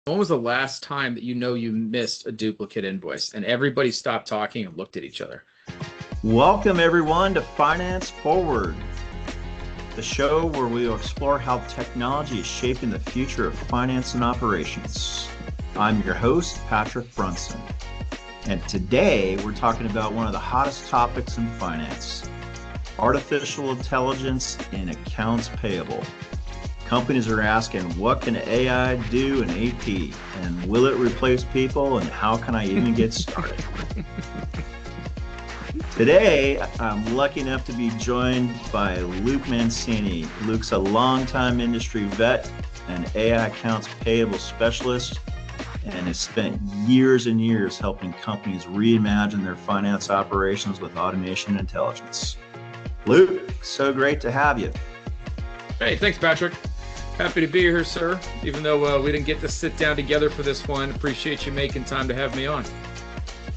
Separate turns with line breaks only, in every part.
When was the last time that you missed a duplicate invoice and everybody stopped talking and looked at each other?
Welcome, everyone, to Finance Forward, the show where we will explore how technology is shaping the future of finance and operations. I'm your host, Patrick Brunson, and today we're talking about one of the hottest topics in finance, artificial intelligence in accounts payable. Companies are asking, what can AI do in AP? And will it replace people? And how can I even get started? Today, I'm lucky enough to be joined by Luke Mancini. Luke's a longtime industry vet and AI accounts payable specialist and has spent years and years helping companies reimagine their finance operations with automation and intelligence. Luke, so great to have you.
Hey, thanks, Patrick. Happy to be here, sir. Even though we didn't get to sit down together for this one, appreciate you making time to have me on.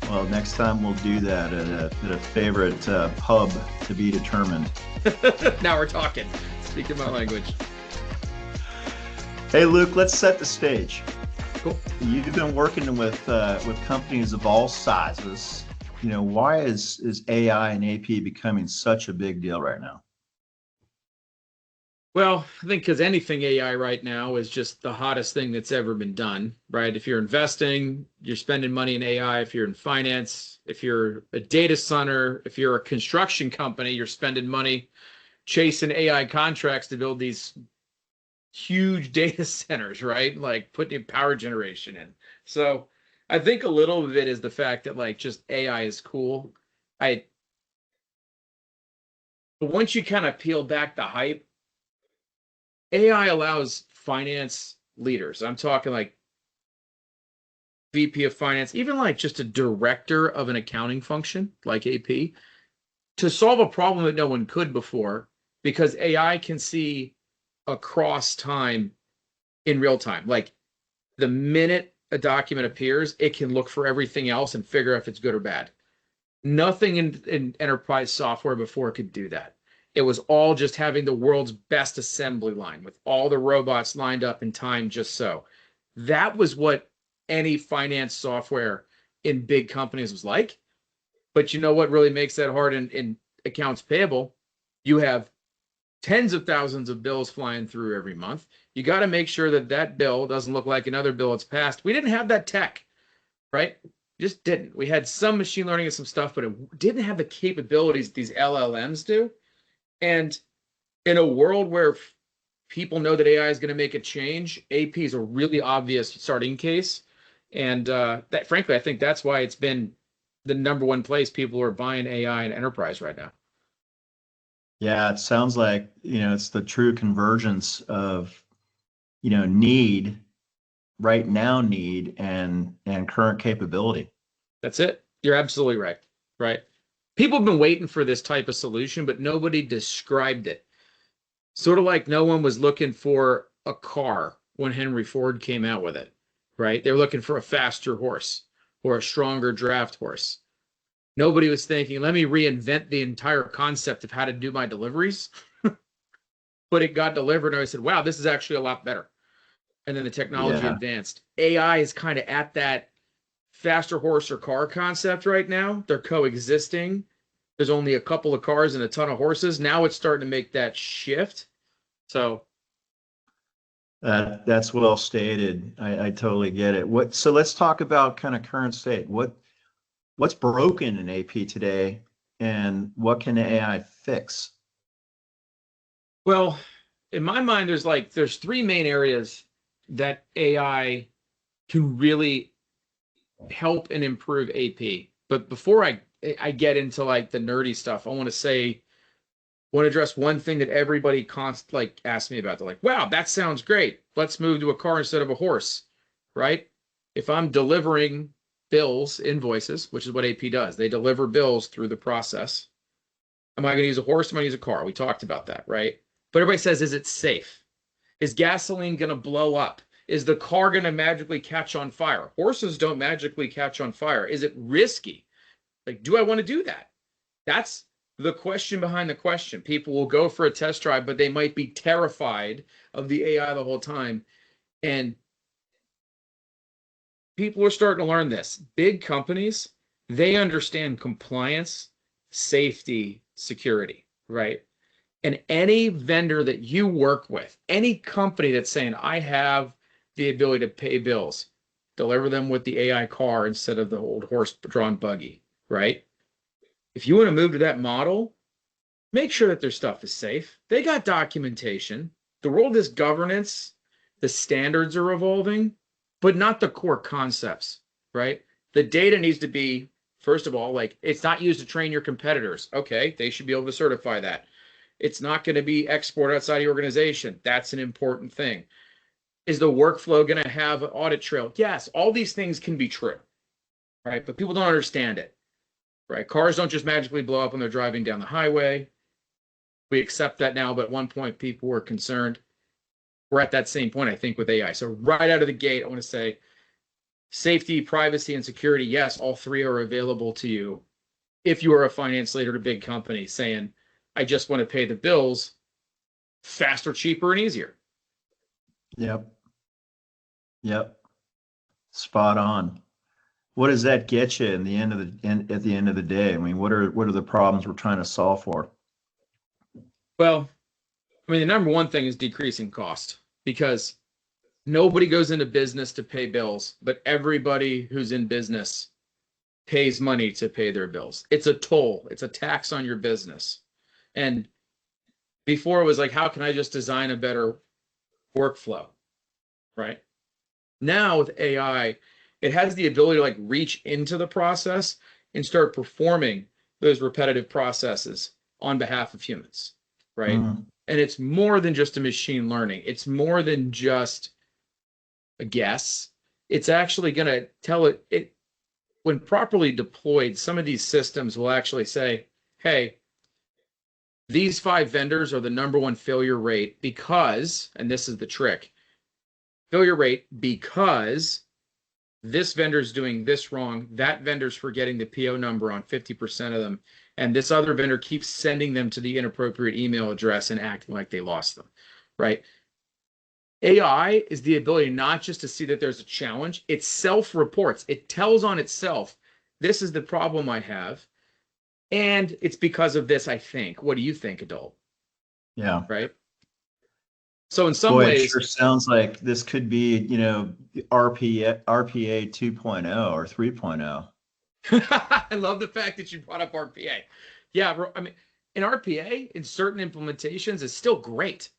Well, next time we'll do that at a favorite pub to be determined.
Now we're talking. Speaking my language.
Hey, Luke, let's set the stage.
Cool.
You've been working with companies of all sizes. You know, why is AI and AP becoming such a big deal right now?
Well, I think because anything AI right now is just the hottest thing that's ever been done, right? If you're investing, you're spending money in AI. If you're in finance, if you're a data center, if you're a construction company, you're spending money chasing AI contracts to build these huge data centers, right? Like putting power generation in. So I think a little of it is the fact that like just AI is cool. But once you kind of peel back the hype, AI allows finance leaders, I'm talking like VP of finance, even like just a director of an accounting function like AP, to solve a problem that no one could before because AI can see across time in real time. Like the minute a document appears, it can look for everything else and figure out if it's good or bad. Nothing in enterprise software before could do that. It was all just having the world's best assembly line with all the robots lined up in time just so. That was what any finance software in big companies was like. But you know what really makes that hard in accounts payable? You have tens of thousands of bills flying through every month. You got to make sure that that bill doesn't look like another bill that's passed. We didn't have that tech, right? Just didn't. We had some machine learning and some stuff, but it didn't have the capabilities these LLMs do. And in a world where people know that AI is going to make a change, AP is a really obvious starting case. And that, frankly, I think that's why it's been the number one place people are buying AI in enterprise right now.
Yeah, it sounds like, it's the true convergence of, need, right now need and current capability.
That's it. You're absolutely right. Right. People have been waiting for this type of solution, but nobody described it. Sort of like no one was looking for a car when Henry Ford came out with it, right? They were looking for a faster horse or a stronger draft horse. Nobody was thinking, let me reinvent the entire concept of how to do my deliveries. But it got delivered, and I said, wow, this is actually a lot better. And then the technology
Yeah.
advanced. AI is kind of at that faster horse or car concept right now. They're coexisting. There's only a couple of cars and a ton of horses. Now it's starting to make that shift. So
That's well stated. I totally get it. So let's talk about kind of current state. What's broken in AP today and what can AI fix?
well, in my mind, there's three main areas that AI can really help and improve AP. But before I get into like the nerdy stuff, I want to address one thing that everybody like asks me about. They're like, "Wow, that sounds great. Let's move to a car instead of a horse." Right? If I'm delivering bills, invoices, which is what AP does, they deliver bills through the process. Am I going to use a horse? Am I going to use a car? We talked about that, right? But everybody says, is it safe? Is gasoline going to blow up? Is the car going to magically catch on fire? Horses don't magically catch on fire. Is it risky? Like, do I want to do that? That's the question behind the question. People will go for a test drive, but they might be terrified of the AI the whole time. And people are starting to learn this. Big companies, they understand compliance, safety, security, right? And any vendor that you work with, any company that's saying, I have the ability to pay bills, deliver them with the AI car instead of the old horse-drawn buggy, right? If you want to move to that model, make sure that their stuff is safe. They got documentation. The world is governance. The standards are evolving, but not the core concepts, right? The data needs to be, first of all, like it's not used to train your competitors. Okay, they should be able to certify that. It's not going to be export outside the organization. That's an important thing. Is the workflow going to have an audit trail? Yes, all these things can be true, right? But people don't understand it, right? Cars don't just magically blow up when they're driving down the highway. We accept that now, but at one point people were concerned. We're at that same point, I think, with AI. So right out of the gate, I want to say safety, privacy, and security. Yes, all three are available to you if you are a finance leader at a big company saying, I just want to pay the bills faster, cheaper, and easier.
Yep. Yep. Spot on. What does that get you at the end of the day? I mean, what are the problems we're trying to solve for?
Well, I mean, the number one thing is decreasing cost, because nobody goes into business to pay bills, but everybody who's in business pays money to pay their bills. It's a toll. It's a tax on your business. And before it was like, how can I just design a better workflow, right? Now with AI, it has the ability to like reach into the process and start performing those repetitive processes on behalf of humans, right?
Mm-hmm.
And it's more than just a machine learning. It's more than just a guess. It's actually going to tell it when properly deployed, some of these systems will actually say, hey, these 5 vendors are the number one failure rate because, and this is the trick, failure rate because this vendor's doing this wrong, that vendor's forgetting the PO number on 50% of them, and this other vendor keeps sending them to the inappropriate email address and acting like they lost them, right? AI is the ability not just to see that there's a challenge, it self-reports. It tells on itself, this is the problem I have, and it's because of this, I think. What do you think, adult?
Yeah.
Right? So in some
Boy,
ways,
it sure sounds like this could be, RPA 2.0 or 3.0.
I love the fact that you brought up RPA. Yeah, I mean, in RPA, in certain implementations, is still great.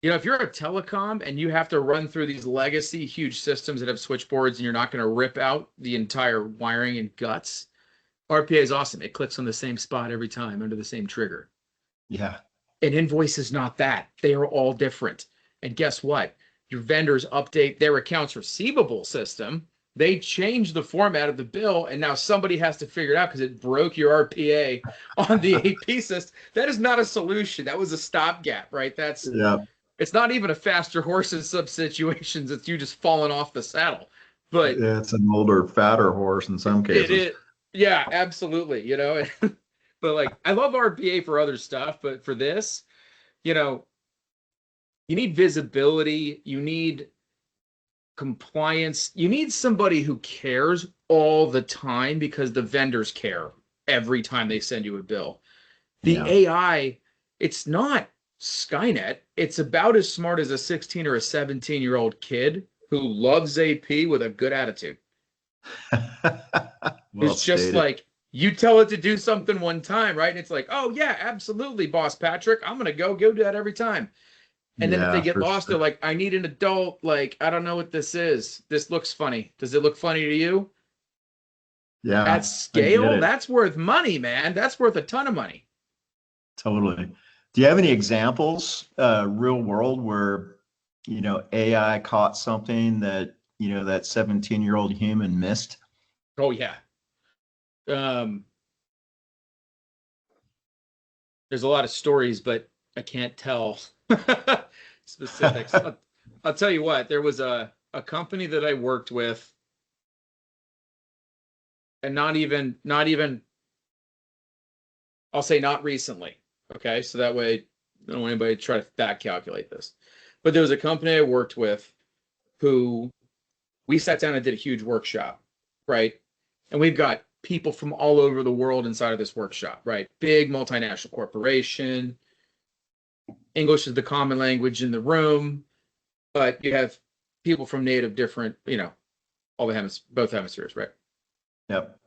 If you're a telecom and you have to run through these legacy huge systems that have switchboards and you're not going to rip out the entire wiring and guts, RPA is awesome. It clicks on the same spot every time under the same trigger.
Yeah.
And Invoice is not that. They are all different. And guess what? Your vendors update their accounts receivable system. They change the format of the bill, and now somebody has to figure it out because it broke your RPA on the AP system. That is not a solution. That was a stopgap, right? It's not even a faster horse in some situations. It's you just falling off the saddle. But
yeah, it's an older, fatter horse in some cases.
It is. Yeah, absolutely. But like, I love RPA for other stuff, but for this, you need visibility, you need compliance, you need somebody who cares all the time because the vendors care every time they send you a bill. The AI, it's not Skynet. It's about as smart as a 16 or a 17-year-old kid who loves AP with a good attitude.
Well
It's just
stated.
like, you tell it to do something one time, right? And it's like, oh yeah, absolutely, boss Patrick. I'm going to go do that every time. And then if they get lost, they're like, I need an adult. Like, I don't know what this is. This looks funny. Does it look funny to you?
Yeah.
At scale, that's worth money, man. That's worth a ton of money.
Totally. Do you have any examples, real world, where, AI caught something that, that 17-year-old human missed?
Oh yeah. There's a lot of stories, but I can't tell specifics. I'll tell you what, there was a company that I worked with, and not even I'll say not recently. Okay. So that way I don't want anybody to try to back calculate this. But there was a company I worked with who we sat down and did a huge workshop, right? And we've got people from all over the world inside of this workshop, right? Big multinational corporation. English is the common language in the room, but you have people from native different, all the both hemispheres, right?
Yep.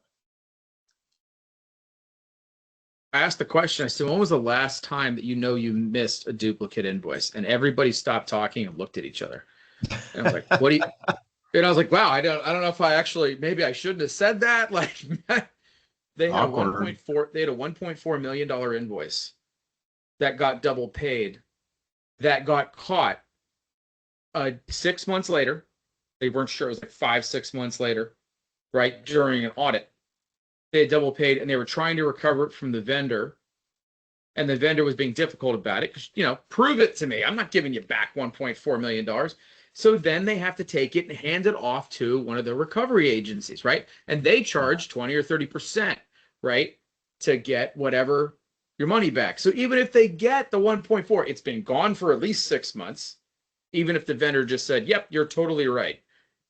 I asked the question, I said, when was the last time that you missed a duplicate invoice? And everybody stopped talking and looked at each other. And I was like, what do you, and I was like, wow, I don't know if maybe I shouldn't have said that. Like they had
Awkward.
they had a $1.4 million invoice that got double paid, that got caught 6 months later. They weren't sure. It was like 5-6 months later, right? During an audit. They had double paid and they were trying to recover it from the vendor. And the vendor was being difficult about it because, prove it to me. I'm not giving you back $1.4 million. So then they have to take it and hand it off to one of the recovery agencies, right? And they charge 20 or 30%, right? To get whatever your money back. So even if they get the 1.4, it's been gone for at least 6 months. Even if the vendor just said, yep, you're totally right,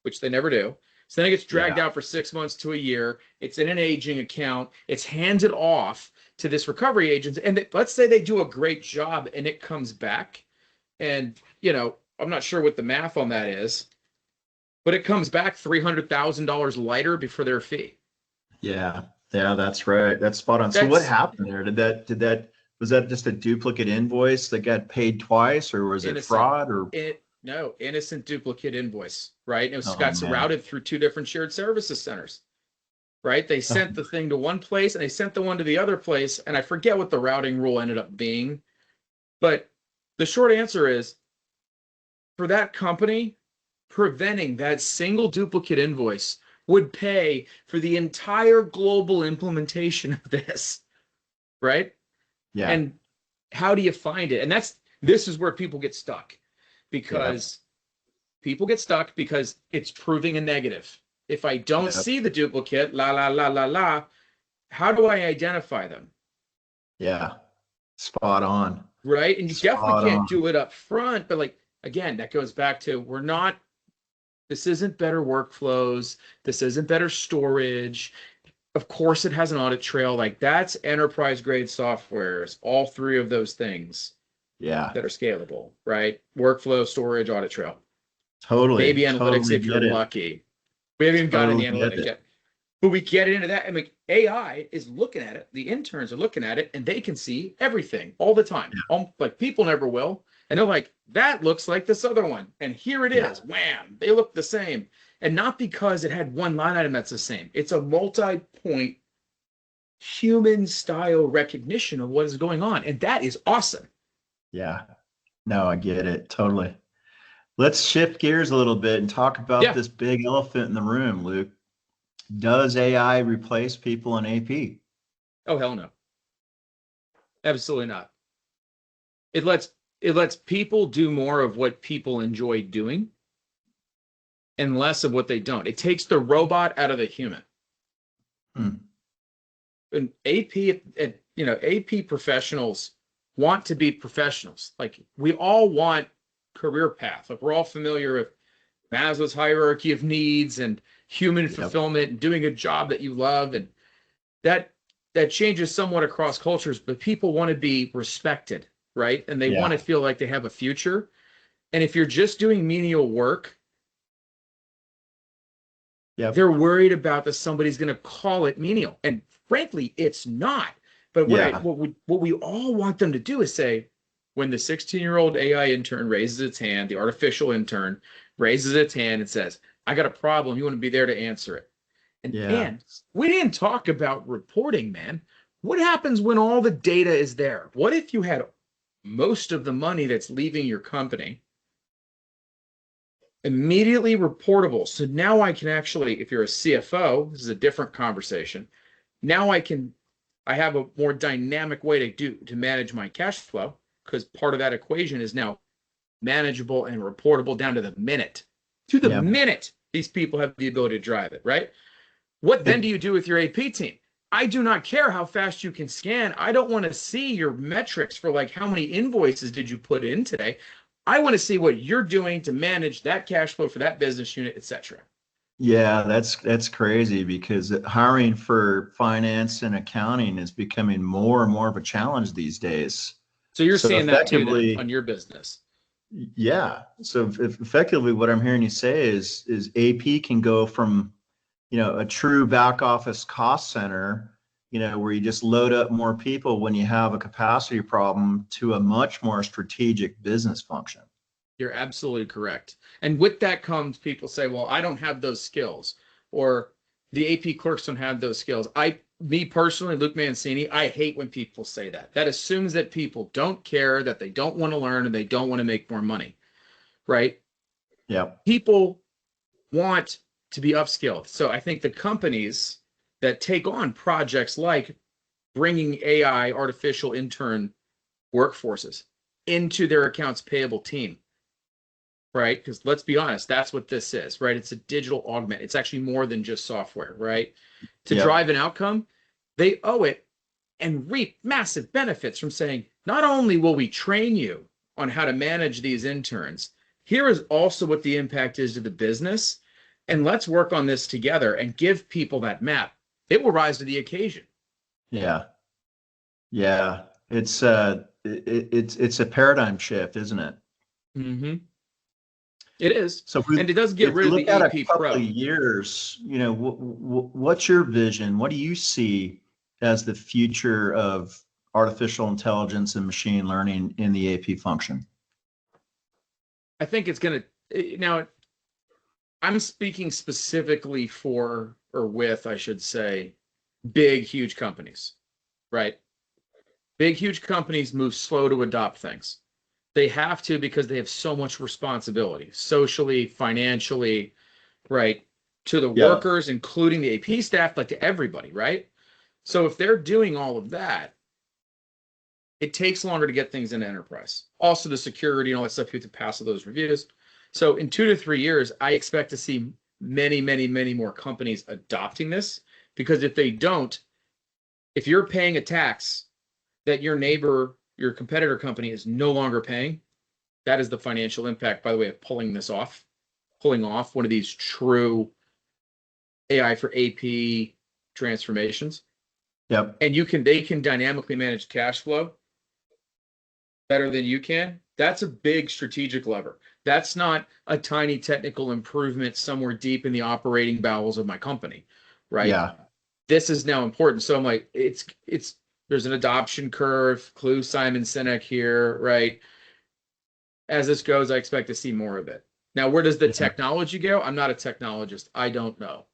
which they never do. So then it gets dragged out for 6 months to a year. It's in an aging account. It's handed off to this recovery agent. And let's say they do a great job and it comes back. And, I'm not sure what the math on that is, but it comes back $300,000 lighter before their fee.
Yeah. Yeah, that's right. That's spot on. So what happened there? Was that just a duplicate invoice that got paid twice, or was it fraud? Or
no, innocent duplicate invoice, right? And it got routed through 2 different shared services centers, right? They sent the thing to one place and they sent the one to the other place. And I forget what the routing rule ended up being. But the short answer is, for that company, preventing that single duplicate invoice would pay for the entire global implementation of this, right?
Yeah.
And how do you find it? And this is where people get stuck, because people get stuck because it's proving a negative. If I don't see the duplicate, how do I identify them?
Yeah. Spot on.
Right. And you definitely can't do it up front. But again, that goes back to this isn't better workflows. This isn't better storage. Of course, it has an audit trail. That's enterprise grade software. It's all 3 of those things.
Yeah.
That are scalable, right? Workflow, storage, audit trail.
Totally.
Maybe analytics if you're lucky. We haven't even gotten the analytics yet. But we get into that, and AI is looking at it. The interns are looking at it, and they can see everything all the time.
Yeah.
People never will. And they're like, that looks like this other one. And here it is. Wham! They look the same. And not because it had one line item that's the same. It's a multi-point human style recognition of what is going on. And that is awesome.
Yeah. No, I get it. Totally. Let's shift gears a little bit and talk about this big elephant in the room, Luke. Does AI replace people in AP?
Oh, hell no. Absolutely not. It lets people do more of what people enjoy doing and less of what they don't. It takes the robot out of the human. And AP professionals want to be professionals. We all want career path. We're all familiar with Maslow's hierarchy of needs and human fulfillment and doing a job that you love. And that changes somewhat across cultures, but people want to be respected, right? And they want to feel like they have a future. And if you're just doing menial work, they're worried about that somebody's going to call it menial. And frankly, it's not. But what we all want them to do is say, when the 16-year-old AI intern raises its hand, the artificial intern raises its hand and says, I got a problem, you want to be there to answer it. And we didn't talk about reporting, man. What happens when all the data is there? What if you had most of the money that's leaving your company immediately reportable? So now I can actually, if you're a CFO, this is a different conversation. Now I have a more dynamic way to manage my cash flow, because part of that equation is now manageable and reportable down to the minute. To the minute, these people have the ability to drive it, right? What then do you do with your AP team? I do not care how fast you can scan. I don't want to see your metrics for how many invoices did you put in today. I want to see what you're doing to manage that cash flow for that business unit, etc.
Yeah, that's crazy because hiring for finance and accounting is becoming more and more of a challenge these days.
So you're
So
seeing that too then on
effectively,
your business.
yeah. So effectively, what I'm hearing you say is AP can go from, a true back office cost center, where you just load up more people when you have a capacity problem, to a much more strategic business function.
You're absolutely correct. And with that comes people say, well, I don't have those skills, or the AP clerks don't have those skills. Me personally, Luke Mancini, I hate when people say that. That assumes that people don't care, that they don't want to learn, and they don't want to make more money, right?
Yeah.
People want to be upskilled. So I think the companies that take on projects like bringing AI, artificial intern workforces into their accounts payable team, right? Because let's be honest, that's what this is, right? It's a digital augment. It's actually more than just software, right? To
Yeah.
drive an outcome, they owe it and reap massive benefits from saying, not only will we train you on how to manage these interns, here is also what the impact is to the business. And let's work on this together and give people that map. It will rise to the occasion.
Yeah. Yeah. It's a paradigm shift, isn't it?
Mm-hmm. It is.
So
And it does get
if
rid
you
of
look
the
at a
AP
couple of
Pro.
years, what's your vision? What do you see as the future of artificial intelligence and machine learning in the AP function?
I think it's going to, now, I'm speaking specifically for, or with, I should say, big, huge companies, right? Big, huge companies move slow to adopt things. They have to because they have so much responsibility, socially, financially, right? To the
Yeah.
workers, including the AP staff, like to everybody, right? So if they're doing all of that, it takes longer to get things into enterprise. Also, the security and all that stuff, you have to pass all those reviews. So in 2 to 3 years, I expect to see many, many, many more companies adopting this, because if they don't, if you're paying a tax that your neighbor, your competitor company is no longer paying, that is the financial impact, by the way, of pulling off one of these true AI for AP transformations.
Yep.
And they can dynamically manage cash flow better than you can. That's a big strategic lever. That's not a tiny technical improvement somewhere deep in the operating bowels of my company, right?
Yeah.
This is now important. So I'm like, there's an adoption curve. Clue Simon Sinek here, right? As this goes, I expect to see more of it. Now, where does the
Yeah.
technology go? I'm not a technologist. I don't know.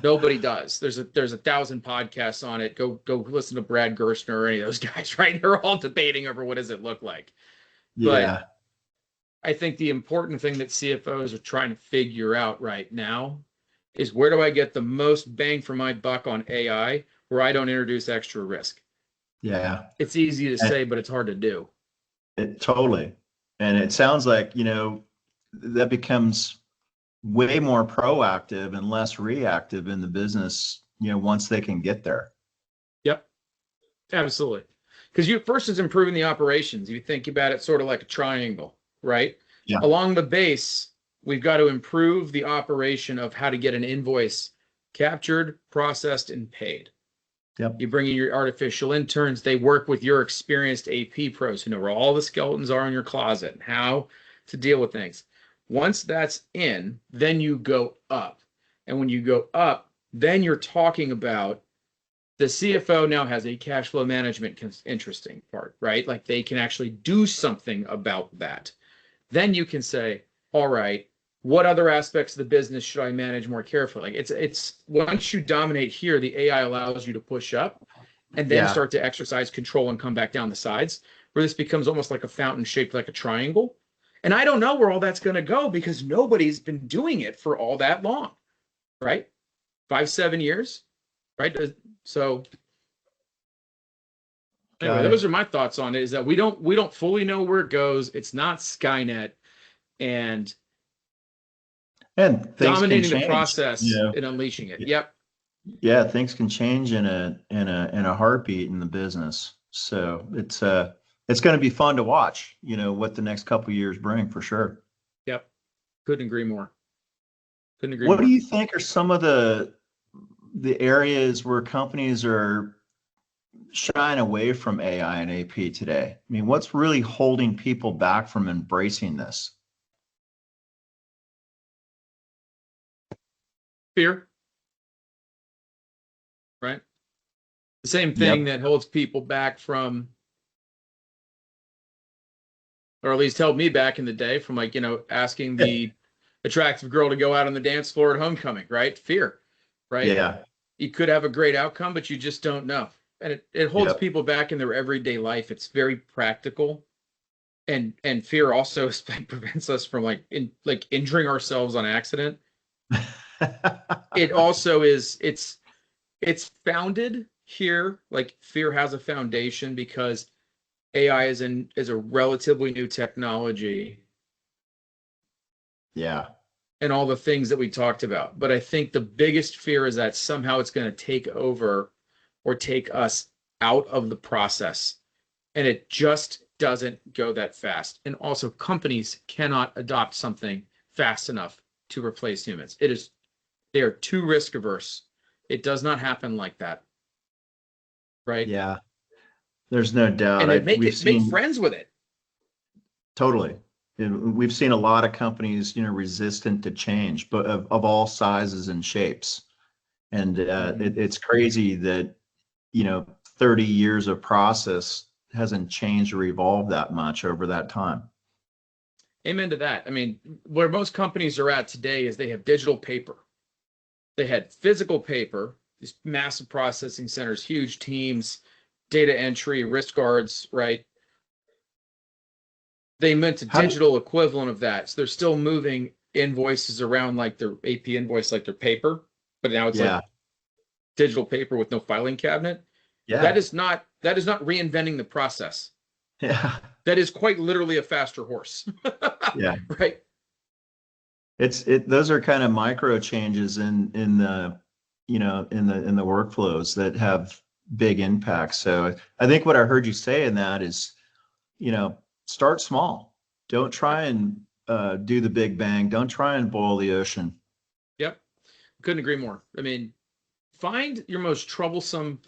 Nobody does. There's 1,000 podcasts on it. Go listen to Brad Gerstner or any of those guys, right? They're all debating over what does it look like. But
Yeah.
I think the important thing that CFOs are trying to figure out right now is, where do I get the most bang for my buck on AI where I don't introduce extra risk?
Yeah.
It's easy to
And
say, but it's hard to do.
it totally. And it sounds like, that becomes way more proactive and less reactive in the business, once they can get there.
Yep, absolutely. Because you first is improving the operations. You think about it sort of like a triangle, right?
Yeah.
Along the base, we've got to improve the operation of how to get an invoice captured, processed, and paid.
Yep.
You bring in your artificial interns, they work with your experienced AP pros who know where all the skeletons are in your closet and how to deal with things. Once that's in, then you go up. And when you go up, then you're talking about the CFO now has a cash flow management interesting part, right? Like they can actually do something about that. Then you can say, all right, what other aspects of the business should I manage more carefully? Like it's once you dominate here, the AI allows you to push up and then
Yeah.
start to exercise control and come back down the sides, where this becomes almost like a fountain shaped like a triangle. And I don't know where all that's going to go, because nobody's been doing it for all that long, right? 5, 7 years, right? So anyway,
Got it.
those are my thoughts on it. Is that we don't fully know where it goes. It's not Skynet, and
And things can
dominating the
change,
process and unleashing it. Yep.
yeah, things can change in a heartbeat in the business. So it's going to be fun to watch, what the next couple of years bring for sure.
Yep. Couldn't agree more. Couldn't agree
What do
more.
you think are some of the areas where companies are shying away from AI and AP today? I mean, what's really holding people back from embracing this?
Fear, right? The same thing
Yep.
that holds people back from, or at least held me back in the day from, like, asking the attractive girl to go out on the dance floor at homecoming, right? Fear, right?
Yeah.
You could have a great outcome, but you just don't know. And it holds
Yep.
people back in their everyday life. It's very practical. And fear also prevents us from like injuring ourselves on accident. It also is it's founded here, like fear has a foundation because AI is a relatively new technology
Yeah.
and all the things that we talked about. But I think the biggest fear is that somehow it's going to take over or take us out of the process. And it just doesn't go that fast. And also, companies cannot adopt something fast enough to replace humans. They are too risk averse. It does not happen like that, right?
Yeah. There's no doubt.
And it
We've
make
seen
friends with it.
totally. And we've seen a lot of companies, resistant to change, but of all sizes and shapes. And it's crazy that, 30 years of process hasn't changed or evolved that much over that time.
Amen to that. I mean, where most companies are at today is they have digital paper. They had physical paper, these massive processing centers, huge teams, data entry, risk guards, right? They meant a
How do,
digital equivalent of that. So they're still moving invoices around like their AP invoice, like their paper, but now it's like
yeah,
digital paper with no filing cabinet.
yeah,
That is not reinventing the process.
yeah,
That is quite literally a faster horse.
yeah.
Right?
Those are kind of micro changes in the, in the workflows that have big impacts. So I think what I heard you say in that is, start small. Don't try and do the big bang. Don't try and boil the ocean.
Yep. Couldn't agree more. I mean, find your most troublesome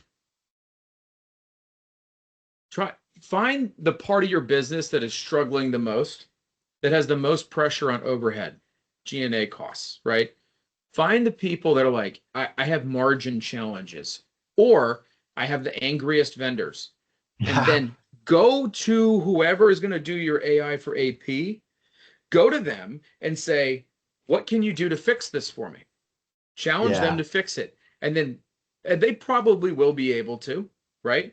try find the part of your business that is struggling the most, that has the most pressure on overhead, G&A costs, right? Find the people that are like, I have margin challenges, or I have the angriest vendors. And
Yeah,
then go to whoever is going to do your AI for AP, go to them and say, what can you do to fix this for me? Challenge them
yeah,
to fix it. And they probably will be able to, right?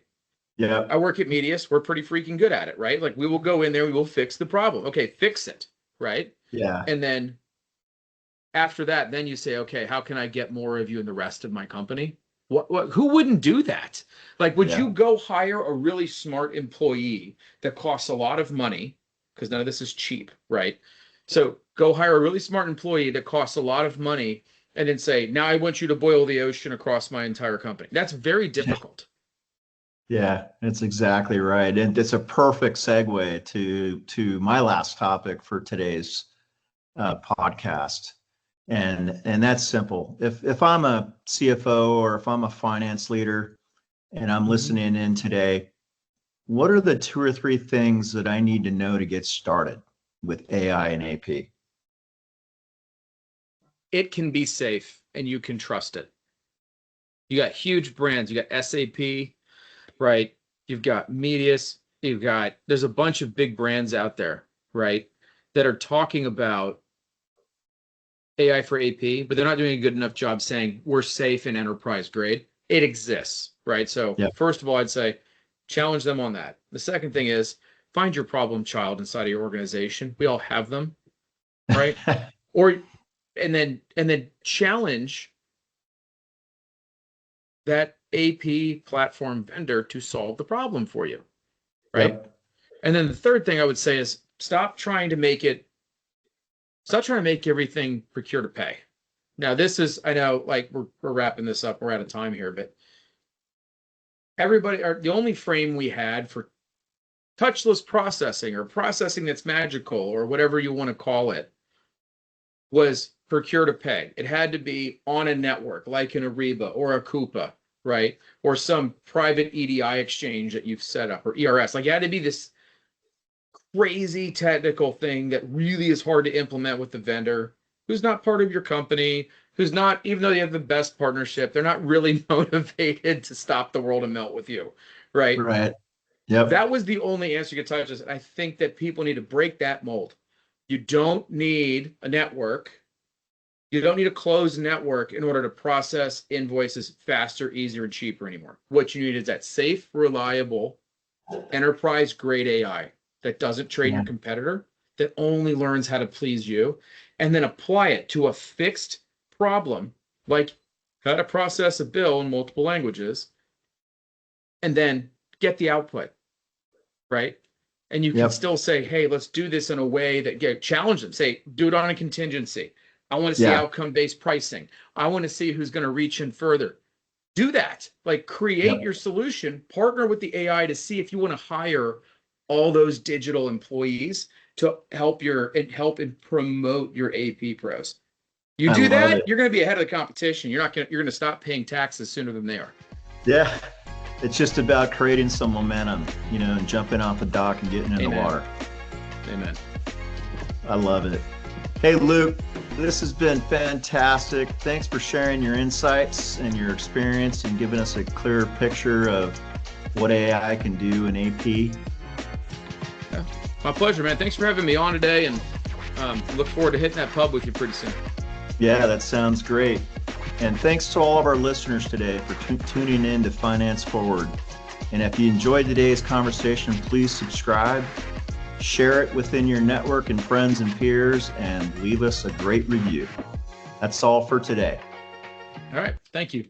yeah,
I work at Medius. We're pretty freaking good at it, right? Like we will go in there, we will fix the problem. Okay, fix it, right?
yeah,
And then after that, then you say, okay, how can I get more of you in the rest of my company? Who wouldn't do that? Like, would
yeah,
you go hire a really smart employee that costs a lot of money? Because none of this is cheap, right? So go hire a really smart employee that costs a lot of money and then say, now I want you to boil the ocean across my entire company. That's very difficult.
yeah. That's exactly right, and it's a perfect segue to my last topic for today's podcast, and that's simple. If I'm a CFO or if I'm a finance leader and I'm
Mhm.
listening in today, what are the two or three things that I need to know to get started with AI and AP?
It can be safe and you can trust it. You got huge brands. You got SAP, right? You've got Medius. There's a bunch of big brands out there, right? That are talking about AI for AP, but they're not doing a good enough job saying we're safe and enterprise grade. It exists, right? So,
Yeah.
first of all, I'd say challenge them on that. The second thing is find your problem child inside of your organization. We all have them, right? Or and then challenge that AP platform vendor to solve the problem for you, right?
Yep.
And then the third thing I would say is stop trying to make everything procure to pay. Now, this is, I know, like we're wrapping this up, we're out of time here, but the only frame we had for touchless processing or processing that's magical or whatever you want to call it was procure to pay. It had to be on a network like an Ariba or a Coupa, right? Or some private EDI exchange that you've set up, or ERS. Like, it had to be this crazy technical thing that really is hard to implement with the vendor who's not part of your company, who's not, even though you have the best partnership, they're not really motivated to stop the world and melt with you, right?
Right. Yep.
That was the only answer you could touch this. And I think that people need to break that mold. You don't need a network. You don't need a closed network in order to process invoices faster, easier, and cheaper anymore. What you need is that safe, reliable, enterprise-grade AI that doesn't trade your competitor, that only learns how to please you, and then apply it to a fixed problem, like how to process a bill in multiple languages, and then get the output, right? And you can still say, hey, let's do this in a way that challenge them. Say, do it on a contingency. I want to see outcome-based pricing. I want to see who's going to reach in further. Do that. Like, create your solution, partner with the AI to see if you want to hire all those digital employees to help and promote your AP pros. You do that, you're going to be ahead of the competition. You're going to stop paying taxes sooner than they are.
Yeah. It's just about creating some momentum, and jumping off the dock and getting in the water.
Amen.
I love it. Hey, Luke, this has been fantastic. Thanks for sharing your insights and your experience and giving us a clearer picture of what AI can do in AP.
Yeah, my pleasure, man. Thanks for having me on today, and look forward to hitting that pub with you pretty soon.
Yeah, that sounds great. And thanks to all of our listeners today for tuning in to Finance Forward. And if you enjoyed today's conversation, please subscribe, share it within your network and friends and peers, and leave us a great review. That's all for today.
All right. Thank you.